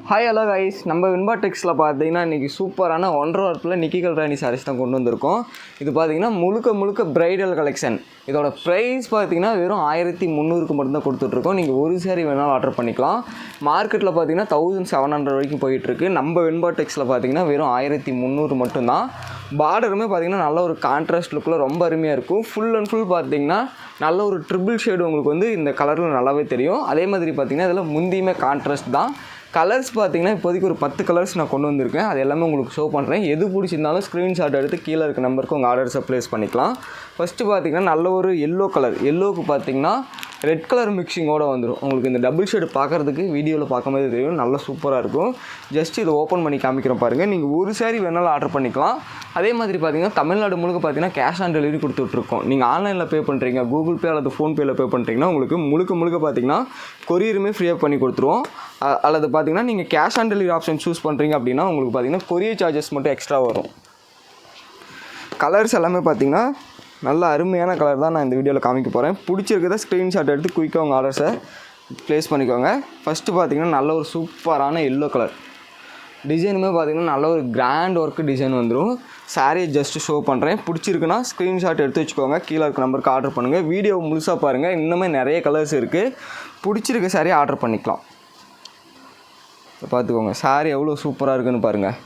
Hi hello guys, நம்ம வின்பா டெக்ஸில் பார்த்தீங்கன்னா இன்றைக்கி சூப்பரான ஒன்றரை வாரத்தில் நிக்கி கல்ராணி சாரீஸ் தான் கொண்டு வந்திருக்கோம். இது பார்த்தீங்கன்னா முழுக்க பிரைடல் கலெக்ஷன். இதோட ப்ரைஸ் பார்த்தீங்கன்னா வெறும் 1300 மட்டும்தான் கொடுத்துட்ருக்கோம். நீங்கள் ஒரு சாரீ வேணாலும் ஆர்டர் பண்ணிக்கலாம். மார்க்கெட்டில் பார்த்தீங்கன்னா 1700 வரைக்கும் போயிட்டுருக்கு. நம்ம வின்பா டெக்ஸில் பார்த்தீங்கன்னா வெறும் 1300 மட்டும்தான். பார்டருமே பார்த்தீங்கன்னா நல்ல ஒரு கான்ட்ராஸ்ட் லுக்கில் ரொம்ப அருமையாக இருக்கும். ஃபுல் அண்ட் ஃபுல் பார்த்தீங்கன்னா நல்ல ஒரு ட்ரிபிள் ஷேடு உங்களுக்கு வந்து இந்த கலரில் நல்லாவே தெரியும். அதே மாதிரி பார்த்தீங்கன்னா இதில் முந்தியுமே கான்ட்ராஸ்ட் தான். கலர்ஸ் பார்த்தீங்கன்னா இப்போதைக்கு ஒரு 10 கலர்ஸ் நான் கொண்டு வந்திருக்கேன். அது எல்லாமே உங்களுக்கு ஷோ பண்ணுறேன். எது பிடிச்சிருந்தாலும் ஸ்க்ரீன்ஷாட் எடுத்து கீழே இருக்க நம்பருக்கு உங்கள் ஆர்டர்ஸை ப்ளேஸ் பண்ணிக்கலாம். ஃபஸ்ட்டு பார்த்தீங்கன்னா நல்ல ஒரு எல்லோ கலர். எல்லோவுக்கு பார்த்தீங்கன்னா ரெட் கலர் மிக்சிங்கோடு வந்துடும். உங்களுக்கு இந்த டபுள் ஷேடு பார்க்குறதுக்கு வீடியோவில் பார்க்கும்போது தெரியும், நல்லா சூப்பராக இருக்கும். ஜஸ்ட் இதை ஓப்பன் பண்ணி காமிக்கிறோம் பாருங்கள். நீங்கள் ஒரு சாரீ வேணாலும் ஆர்டர் பண்ணிக்கலாம். அதே மாதிரி பார்த்தீங்கன்னா தமிழ்நாடு முழுக்க பார்த்தீங்கன்னா கேஷ் ஆன் டெலிவரி கொடுத்துட்ருக்கோம். நீங்கள் ஆன்லைனில் பே பண்ணுறீங்க, கூகுள் பே அல்லது ஃபோன்பேயில் பே பண்ணுறீங்கன்னா உங்களுக்கு முழுக்க பார்த்தீங்கன்னா கொரியருமே ஃப்ரீயாக பண்ணி கொடுத்துருவோம். அல்லது பார்த்தீங்கன்னா நீங்கள் cash on delivery option choose பண்ணுறீங்க அப்படின்னா உங்களுக்கு பார்த்தீங்கன்னா கொரியர் சார்ஜஸ் மட்டும் எக்ஸ்ட்ரா வரும். கலர்ஸ் எல்லாமே பார்த்தீங்கன்னா நல்ல அருமையான கலர் தான் நான் இந்த வீடியோவில் காமிக்க போகிறேன். பிடிச்சிருக்கிறத ஸ்க்ரீன்ஷாட் எடுத்து குயிக்காக உங்கள் ஆர்டர்ஸை ப்ளேஸ் பண்ணிக்கோங்க. ஃபஸ்ட்டு பார்த்தீங்கன்னா நல்ல ஒரு சூப்பரான எல்லோ கலர். டிசைனுமே பார்த்தீங்கன்னா நல்ல ஒரு கிராண்ட் ஒர்க்கு டிசைன் வந்துடும். சாரியை ஜஸ்ட்டு ஷோ பண்ணுறேன். பிடிச்சிருக்குன்னா ஸ்க்ரீன்ஷாட் எடுத்து வச்சுக்கோங்க. கீழே இருக்க நம்பருக்கு ஆர்டர் பண்ணுங்கள். வீடியோ முழுசாக பாருங்கள். இன்னுமே நிறைய கலர்ஸ் இருக்குது. பிடிச்சிருக்க சாரியை ஆர்டர் பண்ணிக்கலாம். பார்த்துக்கோங்க சாரி எவ்வளோ சூப்பராக இருக்குதுன்னு பாருங்கள்.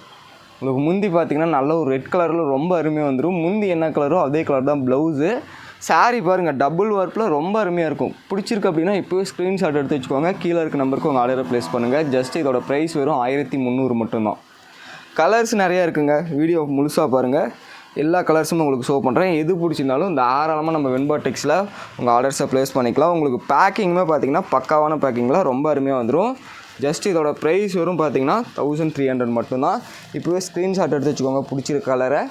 உங்களுக்கு முந்தி பார்த்திங்கன்னா நல்ல ஒரு ரெட் கலரில் ரொம்ப அருமையாக வந்துடும். முந்தி என்ன கலரோ அதே கலர் தான் ப்ளவுஸு. சாரி பாருங்கள் டபுள் ஒர்க்கில் ரொம்ப அருமையாக இருக்கும். பிடிச்சிருக்கு அப்படின்னா இப்போவே ஸ்க்ரீன்ஷாட் எடுத்து வச்சுக்கோங்க. கீழே இருக்க நம்பருக்கு உங்கள் ஆர்டரை ப்ளேஸ் பண்ணுங்கள். ஜஸ்ட் இதோட ப்ரைஸ் வெறும் 1300 மட்டும்தான். கலர்ஸ் நிறையா இருக்குங்க. வீடியோ முழுசாக பாருங்கள். எல்லா கலர்ஸும் உங்களுக்கு ஷோ பண்ணுறேன். எது பிடிச்சிருந்தாலும் தாராளமாக நம்ம வின்பா டெக்ஸில் உங்கள் ஆர்டர்ஸை ப்ளேஸ் பண்ணிக்கலாம். உங்களுக்கு பேக்கிங்குமே பார்த்திங்கன்னா பக்காவான பேக்கிங்கில் ரொம்ப அருமையாக வந்துடும். ஜஸ்ட் இதோட ப்ரைஸ் வரும் பார்த்தீங்கன்னா 1300 மட்டும்தான். இப்போவே ஸ்க்ரீன்ஷாட் எடுத்து வச்சுக்கோங்க பிடிச்சிருக்க கலரை.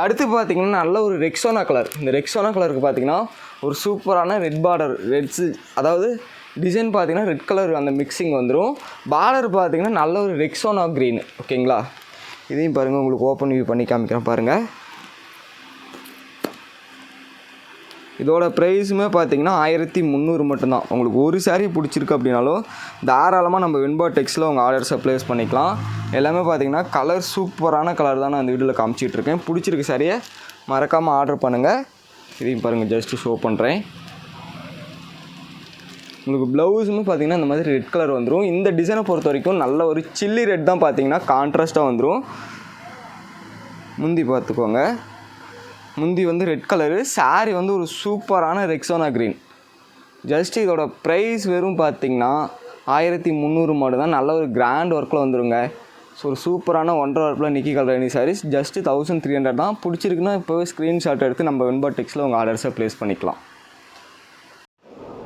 அடுத்து பார்த்திங்கன்னா நல்ல ஒரு ரெக்ஸோனா கலர். இந்த ரெக்ஸோனா கலருக்கு பார்த்திங்கன்னா ஒரு சூப்பரான ரெட் பார்டர், ரெட்ஸு அதாவது டிசைன் பார்த்திங்கன்னா ரெட் கலர் அந்த மிக்சிங் வந்துடும். பார்டர் பார்த்திங்கன்னா நல்ல ஒரு ரெக்ஸோனா க்ரீன். ஓகேங்களா, இதையும் பாருங்கள், உங்களுக்கு ஓப்பன் வியூ பண்ணி காமிக்கிறேன் பாருங்கள். இதோட ப்ரைஸுமே பார்த்தீங்கன்னா 1300 மட்டும்தான். உங்களுக்கு ஒரு சாரீ பிடிச்சிருக்கு அப்படின்னாலும் தாராளமாக நம்ம வின்பா டெக்ஸில் உங்கள் ஆர்டர்ஸை ப்ளேஸ் பண்ணிக்கலாம். எல்லாமே பார்த்தீங்கன்னா கலர் சூப்பரான கலர் தான் நான் இந்த வீடியோவில் காமிச்சிட்ருக்கேன். பிடிச்சிருக்க சாரியை மறக்காமல் ஆர்டர் பண்ணுங்கள். இதையும் பாருங்கள் ஜஸ்ட்டு ஷோ பண்ணுறேன். உங்களுக்கு ப்ளவுஸுமே பார்த்தீங்கன்னா இந்த மாதிரி ரெட் கலர் வந்துடும். இந்த டிசைனை பொறுத்த வரைக்கும் நல்ல ஒரு சில்லி ரெட் தான் பார்த்தீங்கன்னா கான்ட்ராஸ்ட்டாக வந்துடும். முந்தி பார்த்துக்கோங்க. முந்தி வந்து ரெட் கலரு, சாரீ வந்து ஒரு சூப்பரான ரெக்ஸோனா க்ரீன். ஜஸ்ட் இதோட ப்ரைஸ் வெறும் பார்த்திங்கன்னா 1300 மட்டும் தான். நல்ல ஒரு கிராண்ட் ஒர்க்கில் வந்துடுங்க. ஸோ ஒரு சூப்பரான ஒன்றரை வாரத்தில் நிக்கி கல்ராணி சாரீஸ் ஜஸ்ட்டு 1300 தான். பிடிச்சிருக்குன்னா இப்போவே ஸ்க்ரீன்ஷாட் எடுத்து நம்ம வின்பா டெக்ஸில் உங்கள் ஆர்டர்ஸை ப்ளேஸ் பண்ணிக்கலாம்.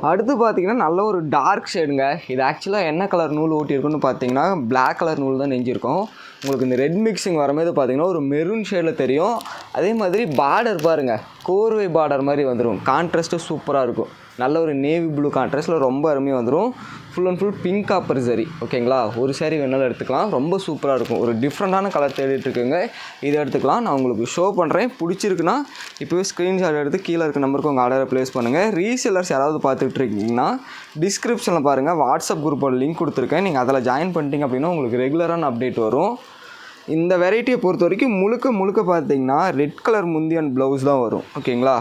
அடுத்து பார்த்திங்கன்னா நல்ல ஒரு டார்க் ஷேடுங்க. இது ஆக்சுவலாக என்ன கலர் நூல் ஓட்டியிருக்குன்னு பார்த்தீங்கன்னா பிளாக் கலர் நூல் தான் நெஞ்சிருக்கும். உங்களுக்கு இந்த ரெட் மிக்சிங் வரும்போது பார்த்திங்கன்னா ஒரு மெரூன் ஷேடில் தெரியும். அதே மாதிரி பார்டர் பாருங்கள், கோர்வை பார்டர் மாதிரி வந்துடும். கான்ட்ராஸ்ட்டு சூப்பராக இருக்கும். நல்ல ஒரு நேவி ப்ளூ கான்ட்ராஸ்ட்டில் ரொம்ப அருமையாக வந்துடும். Full and full pink copper சரி. ஓகேங்களா, ஒரு சாரீ வேணாலும் எடுத்துக்கலாம். ரொம்ப சூப்பராக இருக்கும். ஒரு டிஃப்ரெண்ட்டான கலர் தேடிட்டுருக்குங்க, இதை எடுத்துக்கலாம். நான் உங்களுக்கு ஷோ பண்ணுறேன். பிடிச்சிருக்குன்னா இப்போவே ஸ்க்ரீன்ஷாட் எடுத்து கீழே இருக்க நம்பருக்கு உங்கள் ஆர்டரை ப்ளேஸ் பண்ணுங்கள். ரீசெல்லர்ஸ் யாராவது பார்த்துட்டு இருக்கீங்கன்னா டிஸ்கிரிப்ஷனில் பாருங்கள், வாட்ஸ்அப் குரூப்போட லிங்க் கொடுத்துருக்கேன். நீங்கள் அதில் ஜாயின் பண்ணிட்டீங்க அப்படின்னா உங்களுக்கு ரெகுலரான அப்டேட் வரும். இந்த வெரைட்டியை பொறுத்த வரைக்கும் முழுக்க பார்த்தீங்கன்னா ரெட் கலர் முந்தி அண்ட் ப்ளவுஸ் தான் வரும். ஓகேங்களா,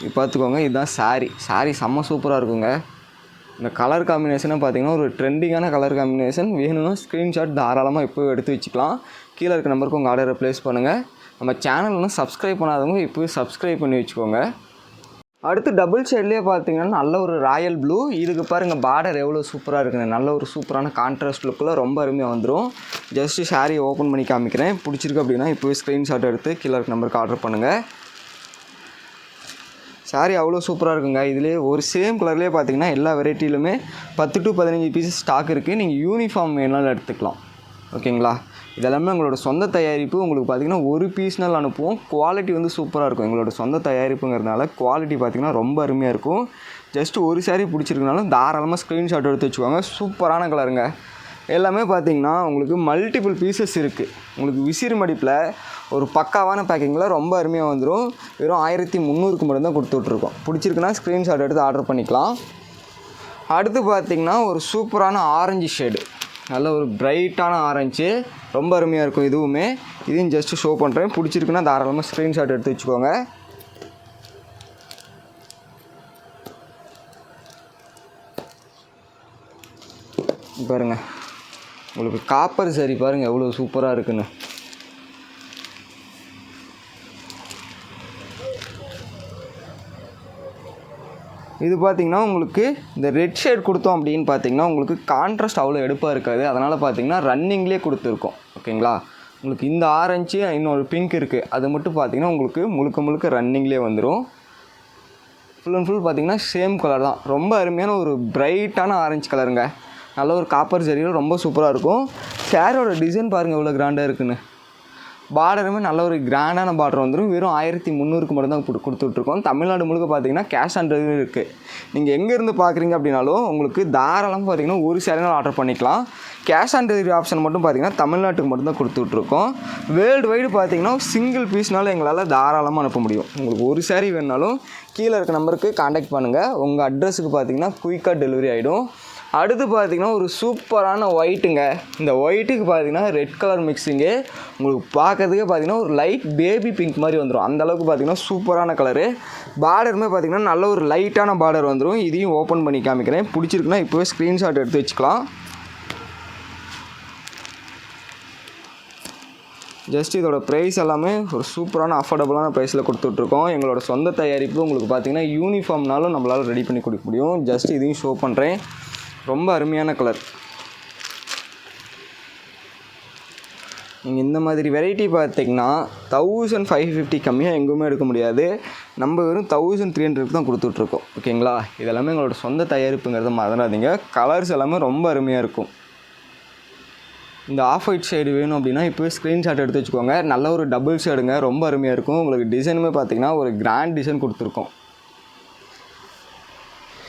இது பார்த்துக்கோங்க. இதுதான் சாரீ செம்ம சூப்பராக இருக்குங்க. இந்த கலர் காம்பினேஷனை பார்த்தீங்கன்னா ஒரு ட்ரெண்டிங்கான கலர் காம்பினேஷன். வேணும்னா ஸ்க்ரீன்ஷாட் தாராளமாக இப்போ எடுத்து வச்சுக்கலாம். கீழே இருக்க நம்பருக்கு உங்கள் ஆர்டரை ப்ளேஸ் பண்ணுங்கள். நம்ம சேனல்னால் சப்ஸ்கிரைப் பண்ணாதவங்க இப்போவே சப்ஸ்கிரைப் பண்ணி வச்சுக்கோங்க. அடுத்து டபுள் ஷேட்லேயே பார்த்தீங்கன்னா நல்ல ஒரு ராயல் ப்ளூ. இதுக்கு பாருங்கள் பார்டர் எவ்வளோ சூப்பராக இருக்குங்க. நல்ல ஒரு சூப்பரான கான்ட்ராஸ்ட் லுக்கில் ரொம்ப அருமையாக வந்துடும். ஜஸ்ட்டு சாரியை ஓப்பன் பண்ணி காமிக்கிறேன். பிடிச்சிருக்கு அப்படின்னா இப்போவே ஸ்க்ரீன்ஷாட் எடுத்து கீழே இருக்க நம்பருக்கு ஆர்டர் பண்ணுங்கள். சாரீ அவ்வளோ சூப்பராக இருக்குங்க. இதிலே ஒரு சேம் கலர்லேயே பார்த்தீங்கன்னா எல்லா வெரைட்டிலுமே 10 to 15 பீஸஸ் ஸ்டாக் இருக்குது. நீங்கள் யூனிஃபார்ம் வேணாலும் எடுத்துக்கலாம். ஓகேங்களா, இதெல்லாமே எங்களோட சொந்த தயாரிப்பு. உங்களுக்கு பார்த்திங்கன்னா ஒரு பீஸ்னால் அனுப்புவோம். குவாலிட்டி வந்து சூப்பராக இருக்கும். எங்களோட சொந்த தயாரிப்புங்கிறதுனால குவாலிட்டி பார்த்திங்கன்னா ரொம்ப அருமையாக இருக்கும். ஜஸ்ட்டு ஒரு சாரீ பிடிச்சிருக்குனாலும் தாராளமாக ஸ்க்ரீன்ஷாட் எடுத்து வச்சுக்கோங்க. சூப்பரான கலருங்க. எல்லாமே பார்த்திங்கன்னா உங்களுக்கு மல்டிபிள் பீசஸ் இருக்குது. உங்களுக்கு விசிறி மடிப்பில் ஒரு பக்காவான பேக்கிங்கில் ரொம்ப அருமையாக வந்துடும். வெறும் 1300 மட்டும்தான் கொடுத்துட்ருக்கோம். பிடிச்சிருக்குன்னா ஸ்க்ரீன்ஷாட் எடுத்து ஆர்டர் பண்ணிக்கலாம். அடுத்து பார்த்திங்கன்னா ஒரு சூப்பரான ஆரஞ்சு ஷேடு. நல்ல ஒரு பிரைட்டான ஆரஞ்சு, ரொம்ப அருமையாக இருக்கும். இதுவுமே இதையும் ஜஸ்ட்டு ஷோ பண்ணுறேன். பிடிச்சிருக்குன்னா தாராளமாக ஸ்க்ரீன்ஷாட் எடுத்து வச்சுக்கோங்க. பாருங்கள், உங்களுக்கு காப்பர் சரி பாருங்கள் எவ்வளோ சூப்பராக இருக்குன்னு. இது பார்த்திங்கன்னா உங்களுக்கு இந்த ரெட் ஷேட் கொடுத்தோம் அப்படின்னு பார்த்தீங்கன்னா உங்களுக்கு கான்ட்ராஸ்ட் அவ்வளோ எடுப்பாக இருக்காது. அதனால் பார்த்தீங்கன்னா ரன்னிங்லேயே கொடுத்துருக்கோம். ஓகேங்களா, உங்களுக்கு இந்த ஆரஞ்சு இன்னொரு பிங்க் இருக்குது, அது மட்டும் பார்த்திங்கன்னா உங்களுக்கு முழுக்க முழுக்க ரன்னிங்லேயே வந்துடும். ஃபுல் அண்ட் ஃபுல் பார்த்திங்கன்னா சேம் கலர் தான். ரொம்ப அருமையான ஒரு பிரைட்டான ஆரஞ்சு கலருங்க. நல்ல ஒரு காப்பர் சரியில் ரொம்ப சூப்பராக இருக்கும். சேரோட டிசைன் பாருங்கள் எவ்வளோ கிராண்டாக இருக்குன்னு. பார்டருமே நல்ல ஒரு கிராண்டான பார்டர் வந்துடும். வெறும் 1300 மட்டும்தான் கொடுத்துட்ருக்கோம். தமிழ்நாடு முழுக்க பார்த்தீங்கன்னா கேஷ் ஆன் டெலிவரி இருக்குது. நீங்கள் எங்கேருந்து பார்க்குறீங்க அப்படின்னாலும் உங்களுக்கு தாராளமாக பார்த்தீங்கன்னா ஒரு சேரீனாலும் ஆர்டர் பண்ணிக்கலாம். கேஷ் ஆன் டெலிவரி ஆப்ஷன் மட்டும் பார்த்தீங்கன்னா தமிழ்நாட்டுக்கு மட்டும்தான் கொடுத்துட்ருக்கோம். வேர்ல்டு வைடு பார்த்தீங்கன்னா சிங்கிள் பீஸ்னாலும் எங்களால் தாராளமாக அனுப்ப முடியும். உங்களுக்கு ஒரு சேரீ வேணுனாலும் கீழே இருக்க நம்பருக்கு காண்டாக்ட் பண்ணுங்கள். உங்கள் அட்ரஸுக்கு பார்த்தீங்கன்னா குயிக்காக டெலிவரி ஆகிடும். அடுத்து பார்த்திங்கன்னா ஒரு சூப்பரான ஒயிட்டுங்க. இந்த ஒயிட்டுக்கு பார்த்திங்கன்னா ரெட் கலர் மிக்சிங்கு உங்களுக்கு பார்க்கறதுக்கே பார்த்திங்கன்னா ஒரு லைட் பேபி பிங்க் மாதிரி வந்துடும். அந்தளவுக்கு பார்த்திங்கன்னா சூப்பரான கலரு. பார்டருமே பார்த்திங்கன்னா நல்ல ஒரு லைட்டான பார்டர் வந்துடும். இதையும் ஓப்பன் பண்ணி காமிக்கிறேன். பிடிச்சிருக்குன்னா இப்போவே ஸ்க்ரீன்ஷாட் எடுத்து வச்சுக்கலாம். ஜஸ்ட் இதோட ப்ரைஸ் எல்லாமே ஒரு சூப்பரான அஃபோர்டபுளான ப்ரைஸில் கொடுத்துட்ருக்கோம். எங்களோட சொந்த தயாரிப்பு. உங்களுக்கு பார்த்திங்கன்னா யூனிஃபார்ம்னாலும் நம்மளால் ரெடி பண்ணி கொடுக்க முடியும். ஜஸ்ட் இதையும் ஷோ பண்ணுறேன். ரொம்ப அருமையான கலர். நீங்கள் இந்த மாதிரி வெரைட்டி பார்த்திங்கன்னா 1550 கம்மியாக எங்குமே எடுக்க முடியாது. நம்ம வெறும் 1300 தான் கொடுத்துட்ருக்கோம். ஓகேங்களா, இதெல்லாமே எங்களோட சொந்த தயாரிப்புங்கிறத மறந்துடாதீங்க. கலர்ஸ் எல்லாமே ரொம்ப அருமையாக இருக்கும். இந்த ஆஃப் ஒயிட் ஷேடு வேணும் அப்படின்னா இப்போவே ஸ்க்ரீன்ஷாட் எடுத்து வச்சுக்கோங்க. நல்ல ஒரு டபுள் ஷேடுங்க, ரொம்ப அருமையாக இருக்கும். உங்களுக்கு டிசைனுமே பார்த்திங்கன்னா ஒரு கிராண்ட் டிசைன் கொடுத்துருக்கோம்.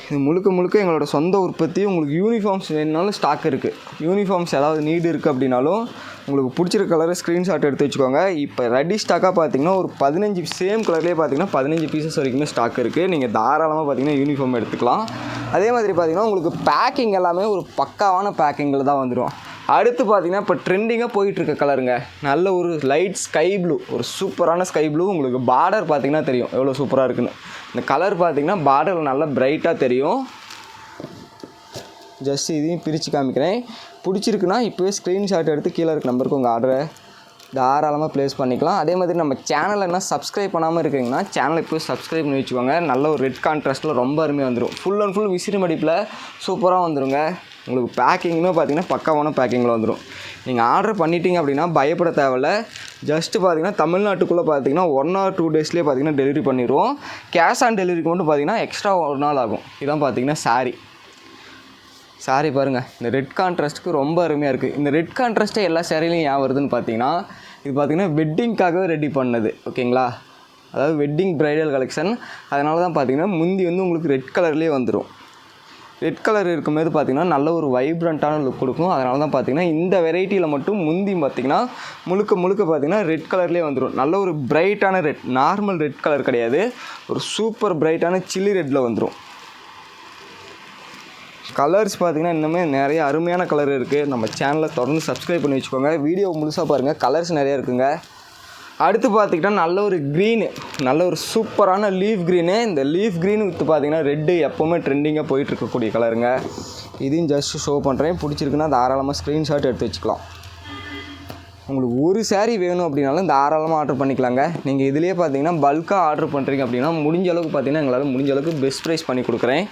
இது முழுக்க முழுக்க எங்களோட சொந்த உற்பத்தி. உங்களுக்கு யூனிஃபார்ம்ஸ் வேணுனாலும் ஸ்டாக் இருக்குது. யூனிஃபார்ம்ஸ் ஏதாவது நீடு இருக்குது அப்படின்னாலும் உங்களுக்கு பிடிச்சிருக்க கலரை ஸ்க்ரீன்ஷாட் எடுத்து வச்சுக்கோங்க. இப்போ ரெடி ஸ்டாக்காக பார்த்தீங்கன்னா ஒரு 15 சேம் கலர்லேயே பார்த்தீங்கன்னா 15 பீசஸ் வரைக்குமே ஸ்டாக் இருக்குது. நீங்கள் தாராளமாக பார்த்தீங்கன்னா யூனிஃபார்ம் எடுத்துக்கலாம். அதே மாதிரி பார்த்தீங்கன்னா உங்களுக்கு பேக்கிங் எல்லாமே ஒரு பக்காவான பேக்கிங்கில் தான் வந்துடும். அடுத்து பார்த்தீங்கன்னா இப்போ ட்ரெண்டிங்காக போயிட்டுருக்க கலருங்க. நல்ல ஒரு லைட் ஸ்கை ப்ளூ, ஒரு சூப்பரான ஸ்கை ப்ளூ. உங்களுக்கு பார்டர் பார்த்தீங்கன்னா தெரியும் எவ்வளோ சூப்பராக இருக்குன்னு. இந்த கலர் பார்த்தீங்கன்னா பார்டர் நல்லா பிரைட்டாக தெரியும். ஜஸ்ட் இதையும் பிரித்து காமிக்கிறேன். பிடிச்சிருக்குன்னா இப்போவே ஸ்க்ரீன்ஷாட் எடுத்து கீழே இருக்க நம்பருக்கு உங்கள் ஆர்டரை தாராளமாக ப்ளேஸ் பண்ணிக்கலாம். அதே மாதிரி நம்ம சேனலில் என்ன சப்ஸ்கிரைப் பண்ணாமல் இருக்கீங்கன்னா சேனலை இப்போ சப்ஸ்கிரைப் பண்ணி வச்சுக்கோங்க. நல்ல ஒரு ரெட் கான்ட்ராஸ்ட்டில் ரொம்ப அருமையாக வந்துடும். ஃபுல் அண்ட் ஃபுல் விசிறி மடிப்பில் சூப்பராக வந்துடுங்க. உங்களுக்கு பேக்கிங்குமே பார்த்திங்கன்னா பக்காவான பேக்கிங்கில் வந்துடும். நீங்கள் ஆர்டர் பண்ணிட்டீங்க அப்படின்னா பயப்பட தேவையில்ல. ஜஸ்ட்டு பார்த்திங்கன்னா தமிழ்நாட்டுக்குள்ளே பார்த்திங்கன்னா 1 or 2 டேஸ்லேயே பார்த்திங்கன்னா டெலிவரி பண்ணிடுவோம். கேஷ் ஆன் டெலிவரிக்கு மட்டும் பார்த்திங்கன்னா எக்ஸ்ட்ரா ஒரு நாள் ஆகும். இதான் பார்த்திங்கன்னா சாரீ பாருங்கள். இந்த ரெட் கான்ட்ராஸ்ட்டுக்கு ரொம்ப அருமையாக இருக்குது. இந்த ரெட் கான்ட்ராஸ்ட்டே எல்லா சாரிலையும் ஏன் வருதுன்னு பார்த்தீங்கன்னா இது பார்த்திங்கன்னா வெட்டிங்க்காகவே ரெடி பண்ணது. ஓகேங்களா, அதாவது வெட்டிங் ப்ரைடல் கலெக்ஷன். அதனால தான் பார்த்திங்கன்னா முந்தி வந்து உங்களுக்கு ரெட் கலர்லேயே வந்துடும். ரெட் கலர் இருக்கும்போது பார்த்திங்கன்னா நல்ல ஒரு வைப்ரண்ட்டான லுக் கொடுக்கும். அதனால தான் பார்த்திங்கன்னா இந்த வெரைட்டியில் மட்டும் முந்தி பார்த்திங்கன்னா முழுக்க பார்த்திங்கன்னா ரெட் கலர்லேயே வந்துடும். நல்ல ஒரு பிரைட்டான ரெட், நார்மல் ரெட் கலர் கிடையாது, ஒரு சூப்பர் பிரைட்டான சில்லி ரெட்டில் வந்துடும். கலர்ஸ் பார்த்திங்கன்னா இன்னுமே நிறைய அருமையான கலர் இருக்குது. நம்ம சேனலை தொடர்ந்து சப்ஸ்கிரைப் பண்ணி வச்சுக்கோங்க. வீடியோ முழுசாக பாருங்கள், கலர்ஸ் நிறையா இருக்குங்க. அடுத்து பார்த்திங்கன்னா நல்ல ஒரு க்ரீனு, நல்ல ஒரு சூப்பரான லீஃப் க்ரீனு. இந்த லீஃப் க்ரீன் வித்து பார்த்திங்கன்னா ரெட்டு எப்போவுமே ட்ரெண்டிங்காக போயிட்டுருக்கக்கூடிய கலருங்க. இதையும் ஜஸ்ட் ஷோ பண்ணுறேன். பிடிச்சிருக்குன்னா தாராளமாக ஸ்க்ரீன்ஷாட் எடுத்து வச்சுக்கலாம். உங்களுக்கு ஒரு சாரீ வேணும் அப்படின்னாலும் தாராளமாக ஆர்டர் பண்ணிக்கலாங்க. நீங்கள் இதிலே பார்த்தீங்கன்னா பல்காக ஆர்டர் பண்ணுறீங்க அப்படின்னா முடிஞ்ச அளவுக்கு பார்த்திங்கன்னா எங்களால் முடிஞ்ச அளவுக்கு பெஸ்ட் ப்ரைஸ் பண்ணி கொடுக்குறேன்.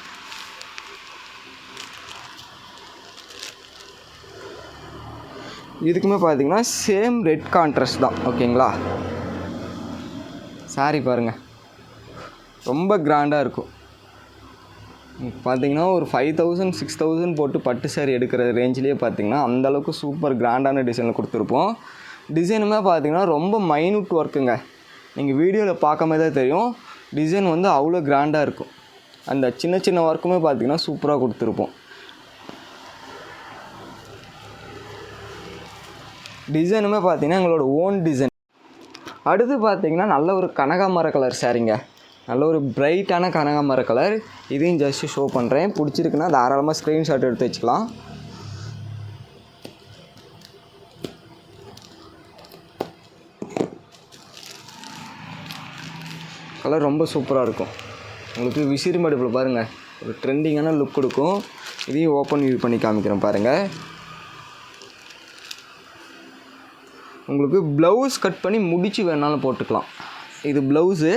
இதுக்குமே பார்த்திங்கன்னா சேம் ரெட் கான்ட்ராஸ்ட் தான். ஓகேங்களா, சாரீ பாருங்கள் ரொம்ப கிராண்டாக இருக்கும். பார்த்திங்கன்னா ஒரு 5000 6000 போட்டு பட்டு சாரீ எடுக்கிற ரேஞ்சிலே பார்த்திங்கன்னா அந்தளவுக்கு சூப்பர் கிராண்டான டிசைனில் கொடுத்துருப்போம். டிசைனுமே பார்த்திங்கன்னா ரொம்ப மைனூட் ஒர்க்குங்க. நீங்கள் வீடியோவில் பார்க்கும்போது தான் தெரியும், டிசைன் வந்து அவ்வளோ கிராண்டாக இருக்கும். அந்த சின்ன ஒர்க்குமே பார்த்திங்கன்னா சூப்பராக கொடுத்துருப்போம். டிசைனுமே பார்த்திங்கன்னா எங்களோட ஓன் டிசைன். அடுத்து பார்த்திங்கன்னா நல்ல ஒரு கனகாமர கலர் சாரீங்க. நல்ல ஒரு பிரைட்டான கனகாமர கலர். இதையும் ஜஸ்ட்டு ஷோ பண்ணுறேன். பிடிச்சிருக்குன்னா தாராளமாக ஸ்க்ரீன்ஷாட் எடுத்து வச்சுக்கலாம். கலர் ரொம்ப சூப்பராக இருக்கும். உங்களுக்கு விசிறி மடிப்பில் பாருங்கள் ஒரு ட்ரெண்டிங்கான லுக் கொடுக்கும். இதையும் ஓப்பன் வியூ பண்ணி காமிக்கிறேன் பாருங்கள். உங்களுக்கு ப்ளவுஸ் கட் பண்ணி முடிச்சு வேணாலும் போட்டுக்கலாம். இது ப்ளவுஸு.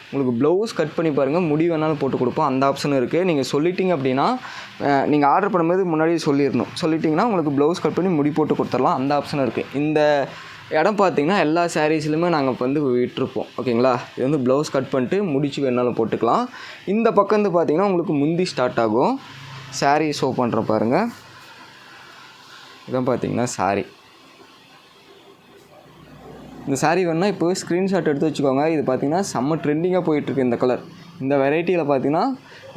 உங்களுக்கு ப்ளவுஸ் கட் பண்ணி பாருங்கள், முடி வேணாலும் போட்டு கொடுப்போம். அந்த ஆப்ஷனும் இருக்குது. நீங்கள் சொல்லிட்டீங்க அப்படின்னா, நீங்கள் ஆர்டர் பண்ணும்போது முன்னாடியே சொல்லிட்டிங்கன்னா உங்களுக்கு ப்ளவுஸ் கட் பண்ணி முடி போட்டு கொடுத்துடலாம். அந்த ஆப்ஷனும் இருக்குது. இந்த இடம் பார்த்திங்கன்னா எல்லா சாரீஸ்லையுமே நாங்கள் இப்போ விட்டுருப்போம். ஓகேங்களா? இது வந்து ப்ளவுஸ் கட் பண்ணிட்டு முடிச்சு வேணாலும் போட்டுக்கலாம். இந்த பக்கம் வந்து பார்த்திங்கன்னா உங்களுக்கு முந்தி ஸ்டார்ட் ஆகும். சாரீ ஷோ பண்ணுற பாருங்கள். இதான் பார்த்திங்கன்னா சாரீ. இந்த சாரீ வேணுன்னா இப்போ ஸ்க்ரீன்ஷாட் எடுத்து வச்சுக்கோங்க. இது பார்த்திங்கன்னா செம்ம ட்ரெண்டிங்காக போயிட்டுருக்கு இந்த கலர். இந்த வெரைட்டியில் பார்த்திங்கன்னா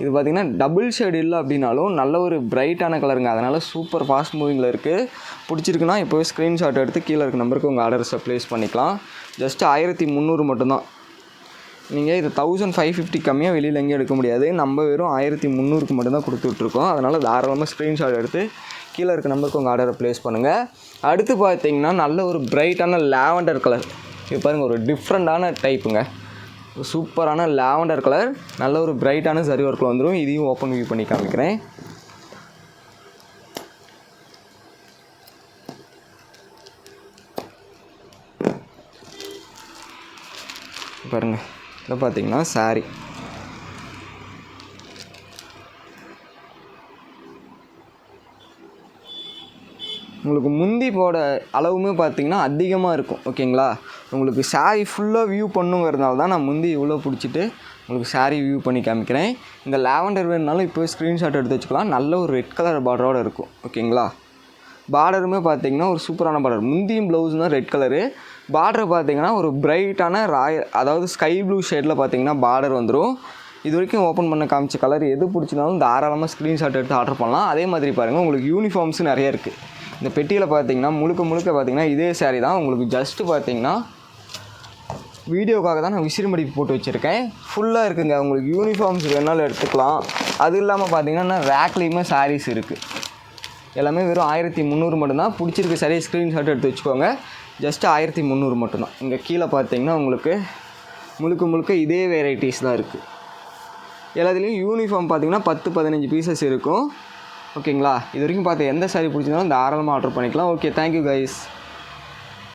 இது பார்த்திங்கன்னா டபுள் ஷேட் இல்லை அப்படின்னாலும் நல்ல ஒரு பிரைட்டான கலருங்க. அதனால் சூப்பர் ஃபாஸ்ட் மூவிங்கில் இருக்குது. பிடிச்சிருக்குன்னா இப்போ ஸ்க்ரீன்ஷாட் எடுத்து கீழே இருக்க நம்பருக்கு உங்கள் ஆர்டர்ஸை ப்ளேஸ் பண்ணிக்கலாம். ஜஸ்ட் 1300 மட்டும்தான். நீங்கள் இது 1550 கம்மியாக வெளியில் எங்கேயும் எடுக்க முடியாது. நம்ம வெறும் 1300க்கு மட்டும்தான் கொடுத்துட்ருக்கோம். அதனால் தாராளமாக ஸ்க்ரீன்ஷாட் எடுத்து கீழே இருக்க நம்பருக்கு உங்கள் ஆர்டரை ப்ளேஸ் பண்ணுங்கள். அடுத்து பார்த்தீங்கன்னா நல்ல ஒரு பிரைட்டான லாவெண்டர் கலர். இது பாருங்கள் ஒரு டிஃப்ரெண்ட்டான டைப்புங்க. சூப்பரான லாவெண்டர் கலர் நல்ல ஒரு பிரைட்டான சரி ஒர்க்கில் வந்துடும். இதையும் ஓப்பன் வியூ பண்ணி காமிக்கிறேன். பாருங்கள் இதை பார்த்தீங்கன்னா சாரீ. உங்களுக்கு முந்தி போட அளவுமே பார்த்திங்கன்னா அதிகமாக இருக்கும். ஓகேங்களா? உங்களுக்கு சாரீ ஃபுல்லாக வியூ பண்ணுங்கிறதுனால தான் நான் முந்தி இவ்வளோ பிடிச்சிட்டு உங்களுக்கு சாரீ வியூ பண்ணி காமிக்கிறேன். இந்த லாவெண்டர் வேணுனாலும் இப்போ ஸ்க்ரீன்ஷாட் எடுத்து வச்சுக்கலாம். நல்ல ஒரு ரெட் கலர் பார்டரோடு இருக்கும். ஓகேங்களா? பார்டருமே பார்த்திங்கன்னா ஒரு சூப்பரான பார்டர். முந்தியும் ப்ளவுஸ் தான் ரெட் கலரு. பார்டர் பார்த்திங்கன்னா ஒரு பிரைட்டான அதாவது ஸ்கை ப்ளூ ஷேடில் பார்த்திங்கன்னா பார்டர் வந்துடும். இது வரைக்கும் ஓப்பன் பண்ண காமிச்ச கலர் எது பிடிச்சினாலும் தாராளமாக ஸ்க்ரீன்ஷாட் எடுத்து ஆர்டர் பண்ணலாம். அதே மாதிரி பாருங்கள் உங்களுக்கு யூனிஃபார்ம்ஸும் நிறைய இருக்குது. இந்த பெட்டியில் பார்த்திங்கன்னா முழுக்க பார்த்திங்கன்னா இதே சாரீ தான். உங்களுக்கு ஜஸ்ட்டு பார்த்திங்கன்னா வீடியோக்காக தான் நான் விசிறி மடிப்பு போட்டு வச்சுருக்கேன். ஃபுல்லாக இருக்குங்க. உங்களுக்கு யூனிஃபார்ம்ஸ் வேணாலும் எடுத்துக்கலாம். அது இல்லாமல் பார்த்திங்கன்னா ரேக்லேயுமே சாரீஸ் இருக்குது. எல்லாமே வெறும் 1300 மட்டும்தான். பிடிச்சிருக்க சாரீ ஸ்க்ரீன்ஷாட் எடுத்து வச்சுக்கோங்க. ஜஸ்ட்டு 1300 மட்டும்தான். இங்கே கீழே பார்த்திங்கன்னா உங்களுக்கு முழுக்க இதே வெரைட்டிஸ் தான் இருக்குது. எல்லாத்துலேயும் யூனிஃபார்ம் பார்த்திங்கன்னா 10-15 பீசஸ் இருக்கும். ஓகேங்களா? இது வரைக்கும் பார்த்து எந்த சாரீ பிடிச்சிருந்தாலும் தாராளமாக ஆர்டர் பண்ணிக்கலாம். Okay, thank you guys.